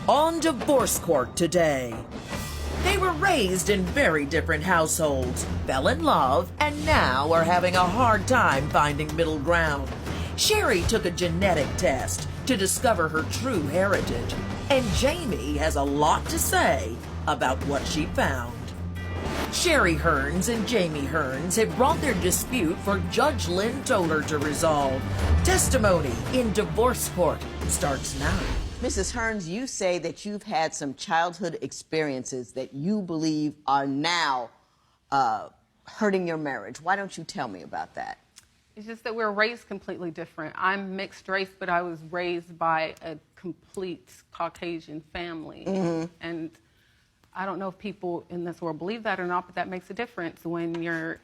on divorce court today. They were raised in very different households, fell in love, and now are having a hard time finding middle ground. Sherry took a genetic test to discover her true heritage, and Jamie has a lot to say about what she found. Sherry Hearns and Jamie Hearns have brought their dispute for Judge Lynn Toler to resolve. Testimony in divorce court starts now. Mrs. Hearns, you say that you've had some childhood experiences that you believe are now hurting your marriage. Why don't you tell me about that? It's just that we're raised completely different. I'm mixed race, but I was raised by a complete Caucasian family. And I don't know if people in this world believe that or not, but that makes a difference when you're,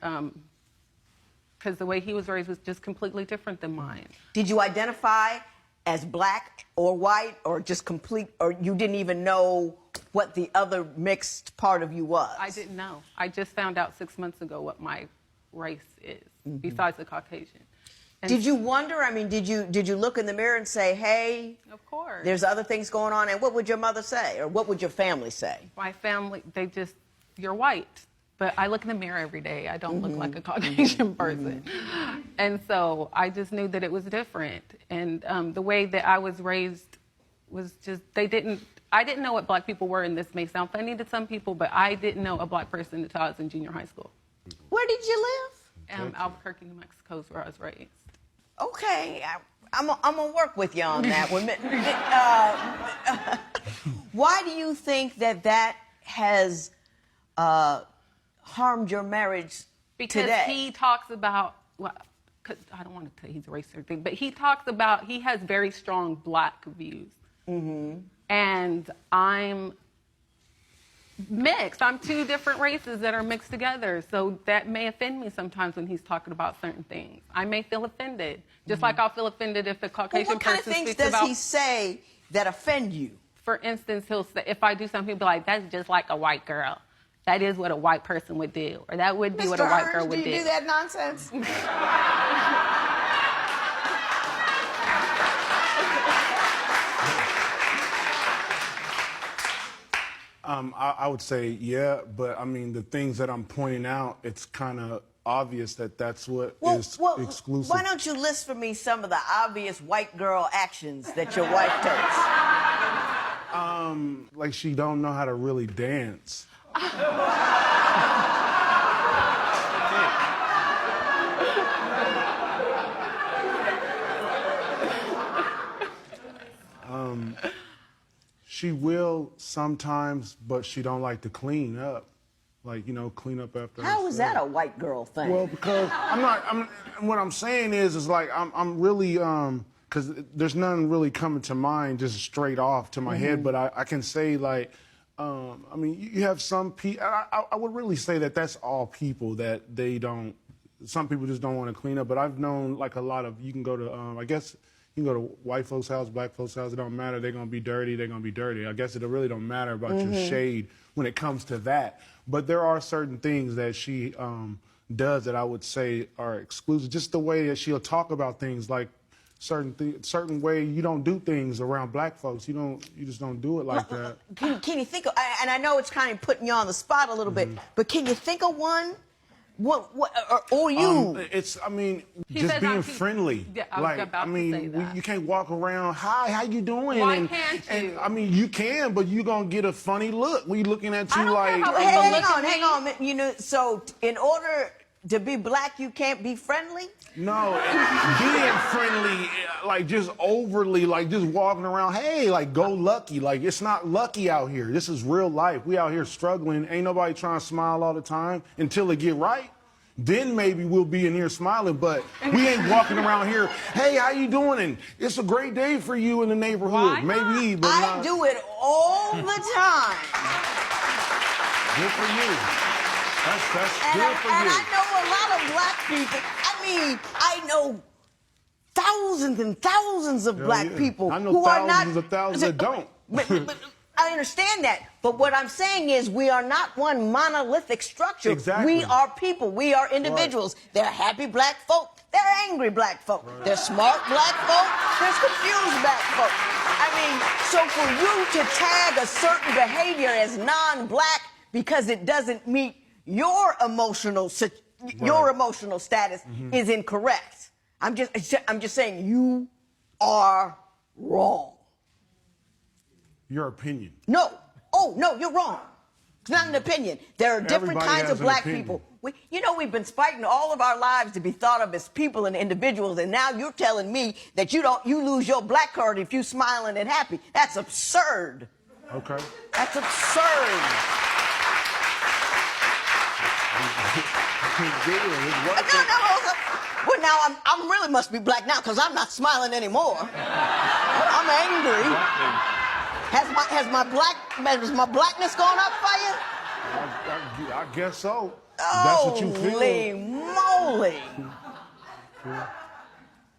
because the way he was raised was just completely different than mine. Did you identify as black or white or just complete, or you didn't even know what the other mixed part of you was? I didn't know. I just found out 6 months ago what my race is, besides the Caucasian. And did you wonder? I mean, did you look in the mirror and say, hey, of course, there's other things going on? And what would your mother say, or what would your family say? My family, they just, you're white. But I look in the mirror every day. I don't look like a Caucasian person. And so I just knew that it was different. And the way that I was raised was just, I didn't know what black people were, and this may sound funny to some people, but I didn't know a black person until I was in junior high school. Where did you live? Albuquerque, New Mexico is where I was raised. Okay, I'm gonna work with you on that one. Why do you think that has harmed your marriage because today? He talks about, well, cause I don't want to say he's a racist or anything, but he talks about, he has very strong black views. And I'm mixed. I'm two different races that are mixed together. So that may offend me sometimes when he's talking about certain things. I may feel offended, just like I'll feel offended if a Caucasian person speaks about... What kind of things does he say that offend you? For instance, he'll say, if I do something, he'll be like, that's just like a white girl. That is what a white person would do. Or that would be what a white girl would do. Do you do that nonsense? I would say, yeah, but I mean, the things that I'm pointing out, it's kind of obvious that that's what is exclusive. Why don't you list for me some of the obvious white girl actions that your wife does? Like she don't know how to really dance. She will sometimes, but she don't like to clean up. Like, you know, clean up after How herself. is that a white girl thing? Well, because what I'm saying is like, I'm really, because there's nothing really coming to mind just straight off to my head, but I can say like, I mean, you have some people, I would really say that that's all people that they don't, some people just don't want to clean up, but I've known like a lot of, you can go to, I guess, you can go to white folks' house, black folks' house, it don't matter, they're going to be dirty, they're going to be dirty. I guess it really don't matter about your shade when it comes to that. But there are certain things that she does that I would say are exclusive. Just the way that she'll talk about things, like certain way you don't do things around black folks. You just don't do it like that. Can you think of, and I know it's kind of putting you on the spot a little bit, but can you think of one? Or you? I mean, just being friendly. Yeah, I mean, you can't walk around, hi, how you doing? Why can't you? And, I mean, you can, but you're going to get a funny look. We looking at you like... Hang on. You know, so in order to be black, you can't be friendly? No, being friendly, like just overly, like just walking around, hey, like go lucky. Like it's not lucky out here. This is real life. We out here struggling. Ain't nobody trying to smile all the time until it get right. Then maybe we'll be in here smiling, but we ain't walking around here, hey, how you doing? And it's a great day for you in the neighborhood. Maybe, but I do it all the time. Good for you. That's good for you. And I know a lot of black people. I mean, I know thousands and thousands of black people who are not... thousands of thousands that don't. But I understand that. But what I'm saying is we are not one monolithic structure. Exactly. We are people. We are individuals. Right. They're happy black folk. They're angry black folk. Right. They're smart black folk. There's confused black folk. I mean, so for you to tag a certain behavior as non-black because it doesn't meet your emotional status is incorrect. I'm just saying you are wrong. Your opinion. No. Oh, no, you're wrong. It's not an opinion. There are different Everybody kinds has of an black opinion. people. We've been fighting all of our lives to be thought of as people and individuals, and now you're telling me that you lose your black card if you smiling and happy. That's absurd. Okay. That's absurd. No. Well, now I'm really must be black now because I'm not smiling anymore. I'm angry. Has my blackness gone up for you? I guess so. That's what you feel. Holy moly.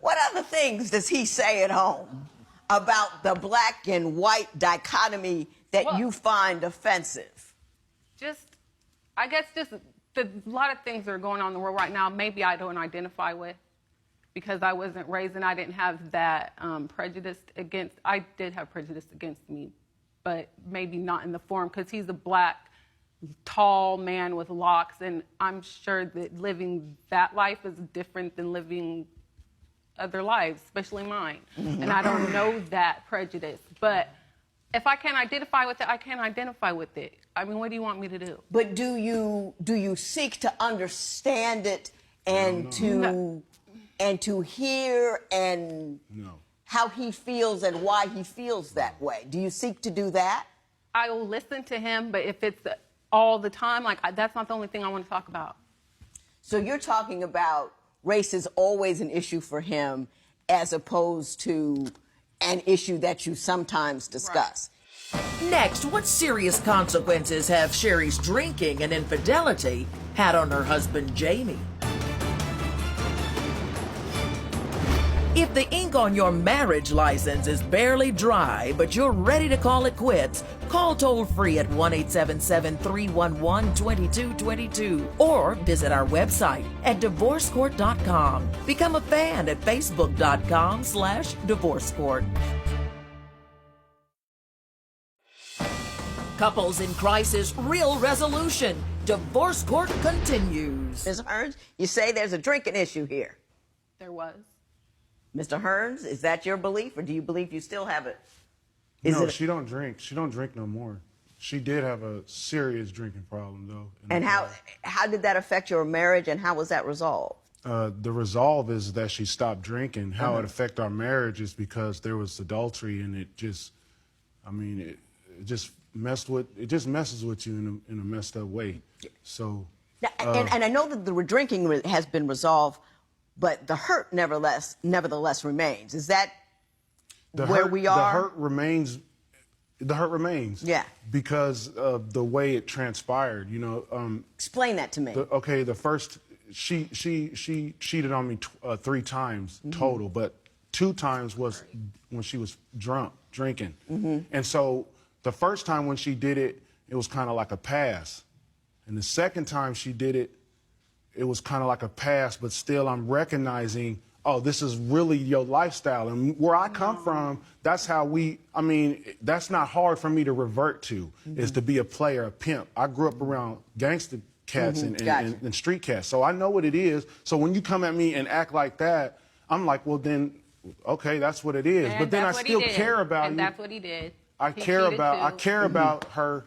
What other things does he say at home about the black and white dichotomy that you find offensive? I guess a lot of things that are going on in the world right now, maybe I don't identify with because I wasn't raised and I didn't have that prejudice against. I did have prejudice against me, but maybe not in the form because he's a black, tall man with locks, and I'm sure that living that life is different than living other lives, especially mine. Mm-hmm. And I don't know that prejudice, but if I can't identify with it, I can't identify with it. I mean, what do you want me to do? But do you seek to understand it and to hear how he feels and why he feels that way? Do you seek to do that? I will listen to him, but if it's all the time, that's not the only thing I want to talk about. So you're talking about race is always an issue for him as opposed to an issue that you sometimes discuss. Right. Next, what serious consequences have Sherry's drinking and infidelity had on her husband, Jamie? If the ink on your marriage license is barely dry, but you're ready to call it quits, call toll-free at 1-877-311-2222 or visit our website at divorcecourt.com. Become a fan at facebook.com/divorcecourt. Couples in crisis, real resolution. Divorce Court continues. Ms. Hearns, you say there's a drinking issue here. There was. Mr. Hearns, is that your belief, or do you believe you still have it? She don't drink. She don't drink no more. She did have a serious drinking problem, though. And how did that affect your marriage, and how was that resolved? The resolve is that she stopped drinking. How it affected our marriage is because there was adultery, and it just messes with you in a messed up way. So. And I know that the drinking has been resolved, but the hurt nevertheless remains. Is that where we are? The hurt remains. The hurt remains. Yeah. Because of the way it transpired, Explain that to me. The first, she cheated on me 3 times total, but 2 times was when she was drinking. Mm-hmm. And so the first time when she did it, it was kind of like a pass. And the second time she did it, it was kind of like a pass, but still I'm recognizing, oh, this is really your lifestyle. And where I come from, that's how that's not hard for me to revert to, is to be a player, a pimp. I grew up around gangster cats and street cats, so I know what it is. So when you come at me and act like that, I'm like, well, then, okay, that's what it is. But then I still care about you. And that's what he did. I care about her,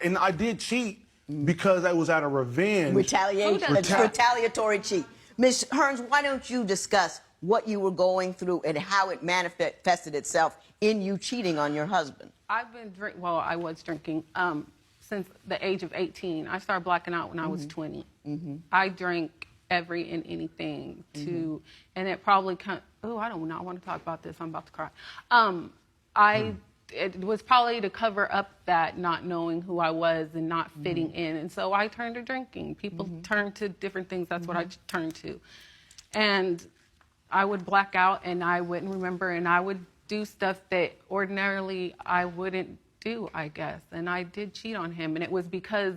and I did cheat. Because I was out of revenge. Retaliatory cheat. Ms. Hearns, why don't you discuss what you were going through and how it manifested itself in you cheating on your husband? I was drinking since the age of 18. I started blacking out when I was 20. Mm-hmm. I drank every and anything and it probably I don't want to talk about this. I'm about to cry. It was probably to cover up that not knowing who I was and not fitting in. And so I turned to drinking. People turn to different things. That's what I turned to. And I would black out and I wouldn't remember, and I would do stuff that ordinarily I wouldn't do, I guess. And I did cheat on him. And it was because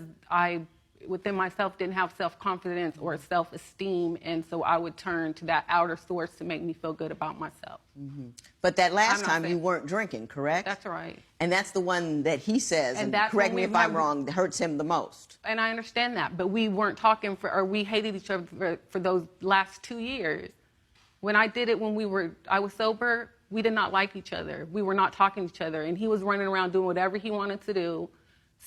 within myself didn't have self-confidence or self-esteem, and so I would turn to that outer source to make me feel good about myself. Mm-hmm. But that last I'm not time saying- you weren't drinking, correct? That's right. And that's the one that he says, and that's correct when me we if I'm have- wrong, that hurts him the most. And I understand that, but we weren't talking or we hated each other for those last 2 years. When I did it when I was sober, we did not like each other. We were not talking to each other, and he was running around doing whatever he wanted to do.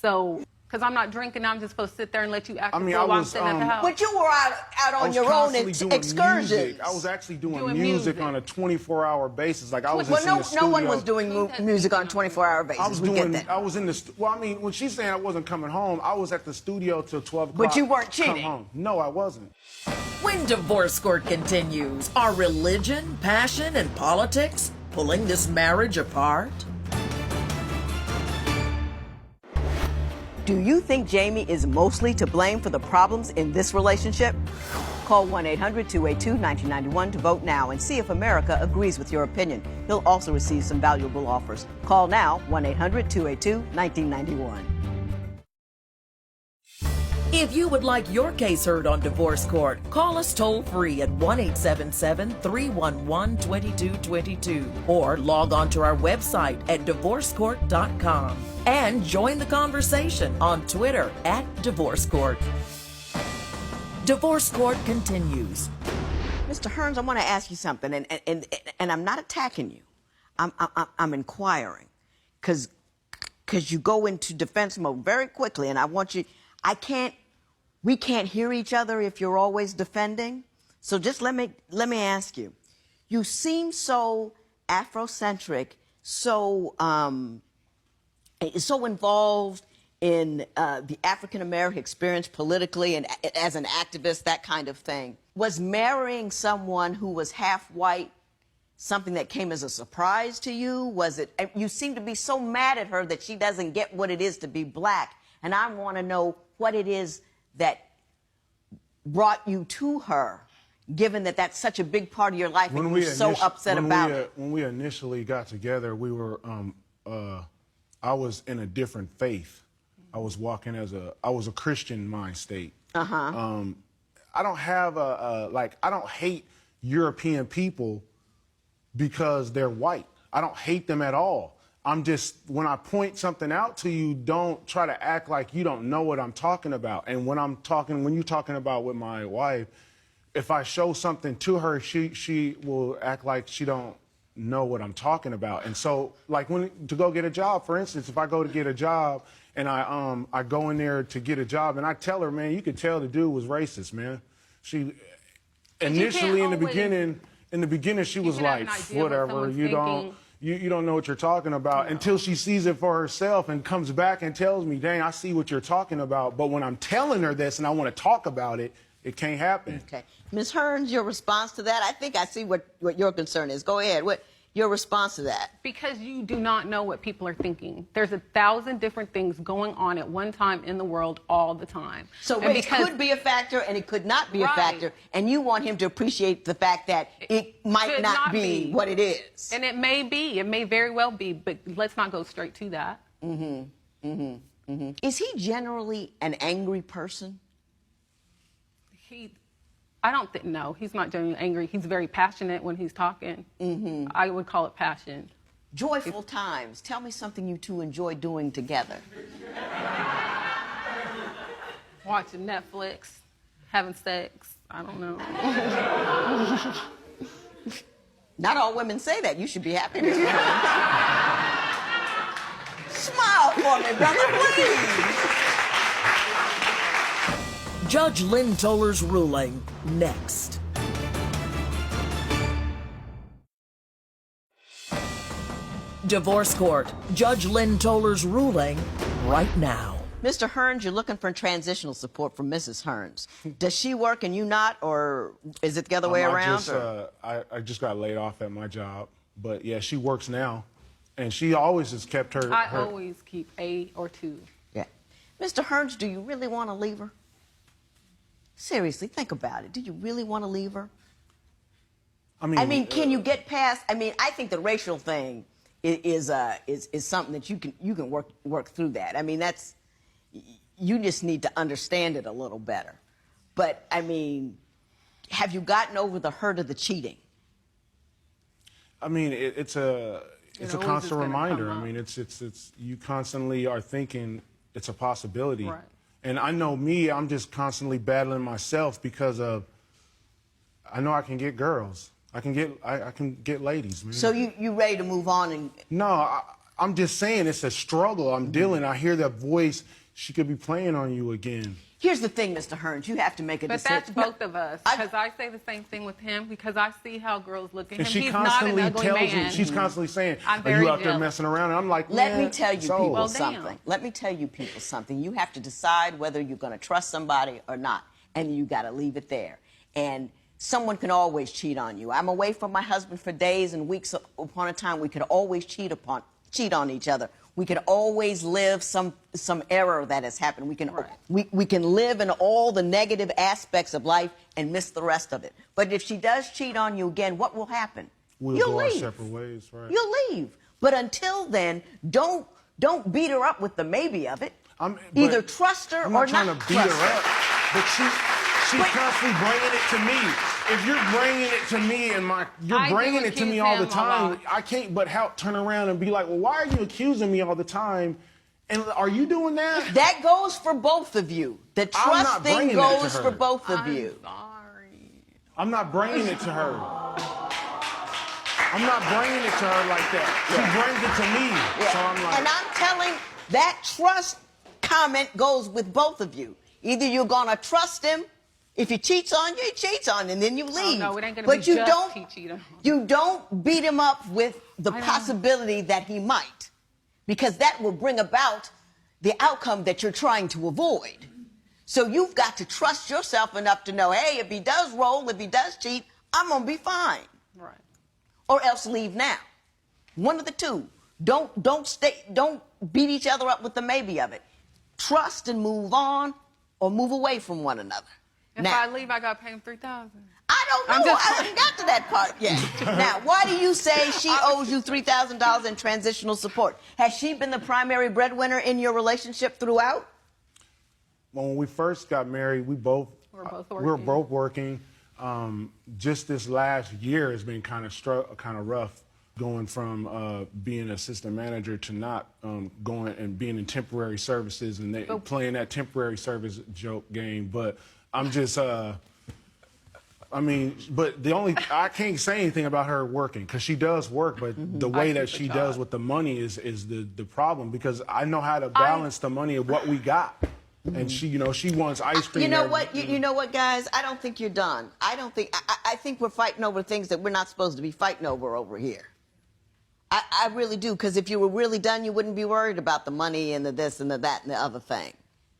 So, because I'm not drinking, I'm just supposed to sit there and let you act I mean, while I I'm was, sitting at the house. But you were out I on was your own constantly doing excursions. music. I was actually doing Doing music music. on a 24-hour basis. Like I was Well, just in the studio. no one was doing music on a 24-hour basis. I was we doing. get that. I was in the. Well, I mean, when she's saying I wasn't coming home, I was at the studio till 12 o'clock. But you weren't to come cheating. home. No, I wasn't. When Divorce Court continues, are religion, passion, and politics pulling this marriage apart? Do you think Jamie is mostly to blame for the problems in this relationship? Call 1-800-282-1991 to vote now and see if America agrees with your opinion. You'll also receive some valuable offers. Call now, 1-800-282-1991. If you would like your case heard on Divorce Court, call us toll-free at 1-877-311-2222 or log on to our website at divorcecourt.com and join the conversation on Twitter at Divorce Court. Divorce Court continues. Mr. Hearns, I want to ask you something, and I'm not attacking you. I'm inquiring, because you go into defense mode very quickly, and I want you. We can't hear each other if you're always defending. So just let me ask you. You seem so Afrocentric, so involved in the African American experience politically and as an activist, that kind of thing. Was marrying someone who was half white something that came as a surprise to you? Was it? You seem to be so mad at her that she doesn't get what it is to be black, and I want to know what it is that brought you to her, given that that's such a big part of your life and you're so upset about it. When we initially got together, we were, I was in a different faith. I was walking I was a Christian mind state. I don't have I don't hate European people because they're white. I don't hate them at all. I'm just, when I point something out to you, don't try to act like you don't know what I'm talking about. And when you're talking about with my wife, if I show something to her, she will act like she don't know what I'm talking about. And so, like to go get a job, for instance, if I go to get a job and I go in there to get a job and I tell her, man, you could tell the dude was racist, man. She initially in the beginning she was like, whatever, you don't know what you're talking about, until she sees it for herself and comes back and tells me, dang, I see what you're talking about. But when I'm telling her this and I want to talk about it, it can't happen. Okay. Ms. Hearns, your response to that? I think I see what your concern is. Go ahead. What your response to that? Because you do not know what people are thinking. There's 1,000 different things going on at one time in the world all the time. So race could be a factor and it could not be a factor, and you want him to appreciate the fact that it might not be what it is. And it may be. It may very well be, but let's not go straight to that. Is he generally an angry person? I don't think, no, he's not generally angry. He's very passionate when he's talking. I would call it passion. Joyful times. Tell me something you two enjoy doing together. Watching Netflix, having sex, I don't know. Not all women say that. You should be happy, Mr. Hearns. Smile for me, brother, please. Judge Lynn Toller's ruling next. Divorce Court. Judge Lynn Toller's ruling right now. Mr. Hearns, you're looking for transitional support from Mrs. Hearns. Does she work and you not, or is it the other way around? I just got laid off at my job, but yeah, she works now, and she always has kept her. I always keep a or two. Yeah. Mr. Hearns, do you really want to leave her? Seriously, think about it. Do you really want to leave her? I mean, can you get past? I mean, I think the racial thing is something that you can work through that. I mean, you just need to understand it a little better. But, I mean, have you gotten over the hurt of the cheating? I mean, it's a constant reminder. I mean, it's you constantly are thinking it's a possibility. Right. And I know me, I'm just constantly battling myself because of, I know I can get girls. I can get ladies, man. So you ready to move on? And No, I'm just saying it's a struggle. I'm dealing. I hear that voice. She could be playing on you again. here's the thing, Mr. Hearns, you have to make a decision. But that's both of us, because I say the same thing with him, because I see how girls look at him. And she He's constantly not an ugly tells man. me, she's constantly saying, I'm are very you out there jealous. messing around? And I'm like, Let me tell you people Well, damn. something. Let me tell you people something. You have to decide whether you're going to trust somebody or not, and you got to leave it there. And someone can always cheat on you. I'm away from my husband for days and weeks upon a time. We could always cheat on each other. We can always live some error that has happened. We can we can live in all the negative aspects of life and miss the rest of it. But if she does cheat on you again, what will happen? We'll You'll go our leave. separate ways, right? You'll leave. But until then, don't beat her up with the maybe of it. Either trust her or not. I'm not trying to beat her up, but she's constantly bringing it to me. If you're bringing it to me and you're bringing it to me all the time, I can't but turn around and be like, well, why are you accusing me all the time? And are you doing that? That goes for both of you. The trust thing goes for both of you. Sorry. I'm not bringing it to her. I'm not bringing it to her like that. She brings it to me. Yeah. So I'm like, and I'm telling, that trust comment goes with both of you. Either you're going to trust him. If he cheats on you, he cheats on you, and then you leave. Oh, no, it ain't gonna but be you just don't, he cheated on. You don't beat him up with the possibility that he might, because that will bring about the outcome that you're trying to avoid. So you've got to trust yourself enough to know, hey, if he does roll, if he does cheat, I'm going to be fine. Right. Or else leave now. One of the two. Don't beat each other up with the maybe of it. Trust and move on, or move away from one another. If I leave, I got to pay him $3,000. I don't know. I haven't got to that part yet. Now, why do you say she owes you $3,000 in transitional support? Has she been the primary breadwinner in your relationship throughout? Well, when we first got married, we were both working. Just this last year has been kind of rough, going from being assistant manager to not going and being in temporary services and playing that temporary service joke game. But I'm just, I can't say anything about her working, because she does work, but the way that she does with the money is the problem, because I know how to balance the money of what we got. And she wants ice cream. You know what? You know what, guys? I don't think you're done. I think we're fighting over things that we're not supposed to be fighting over here. I really do, because if you were really done, you wouldn't be worried about the money and the this and the that and the other thing,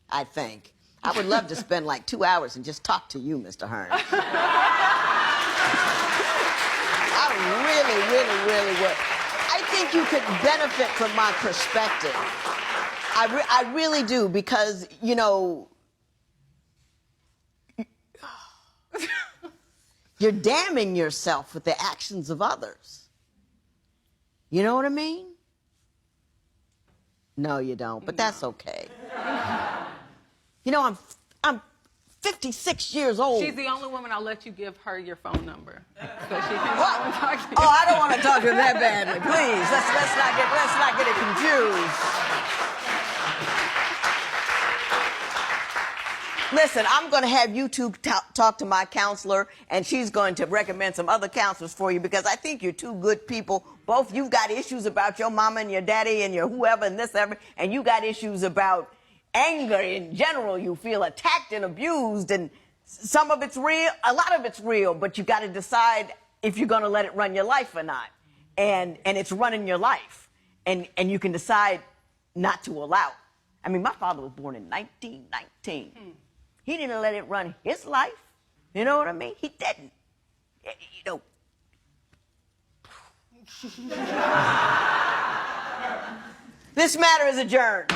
I think. I would love to spend like 2 hours and just talk to you, Mr. Hearns. I really would. I think you could benefit from my perspective. I really do, because, you're damning yourself with the actions of others. You know what I mean? No, you don't, but that's okay. I'm 56 years old. She's the only woman I'll let you give her your phone number, so she can talk to you. Oh, I don't want to talk to her that badly. Please, let's not get it confused. Listen, I'm going to have you two talk to my counselor, and she's going to recommend some other counselors for you, because I think you're two good people. Both you've got issues about your mama and your daddy and your whoever and this, ever, and you got issues about anger in general. You feel attacked and abused, and some of it's real, a lot of it's real, but you got to decide if you're going to let it run your life or not. And it's running your life, and you can decide not to allow. I mean, my father was born in 1919. He didn't let it run his life. You know what I mean? He didn't. This matter is adjourned.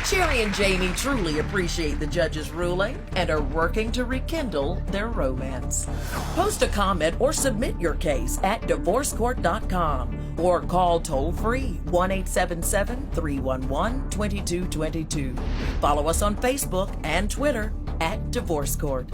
Sherry and Jamie truly appreciate the judge's ruling and are working to rekindle their romance. Post a comment or submit your case at divorcecourt.com or call toll-free 1-877-311-2222. Follow us on Facebook and Twitter at Divorce Court.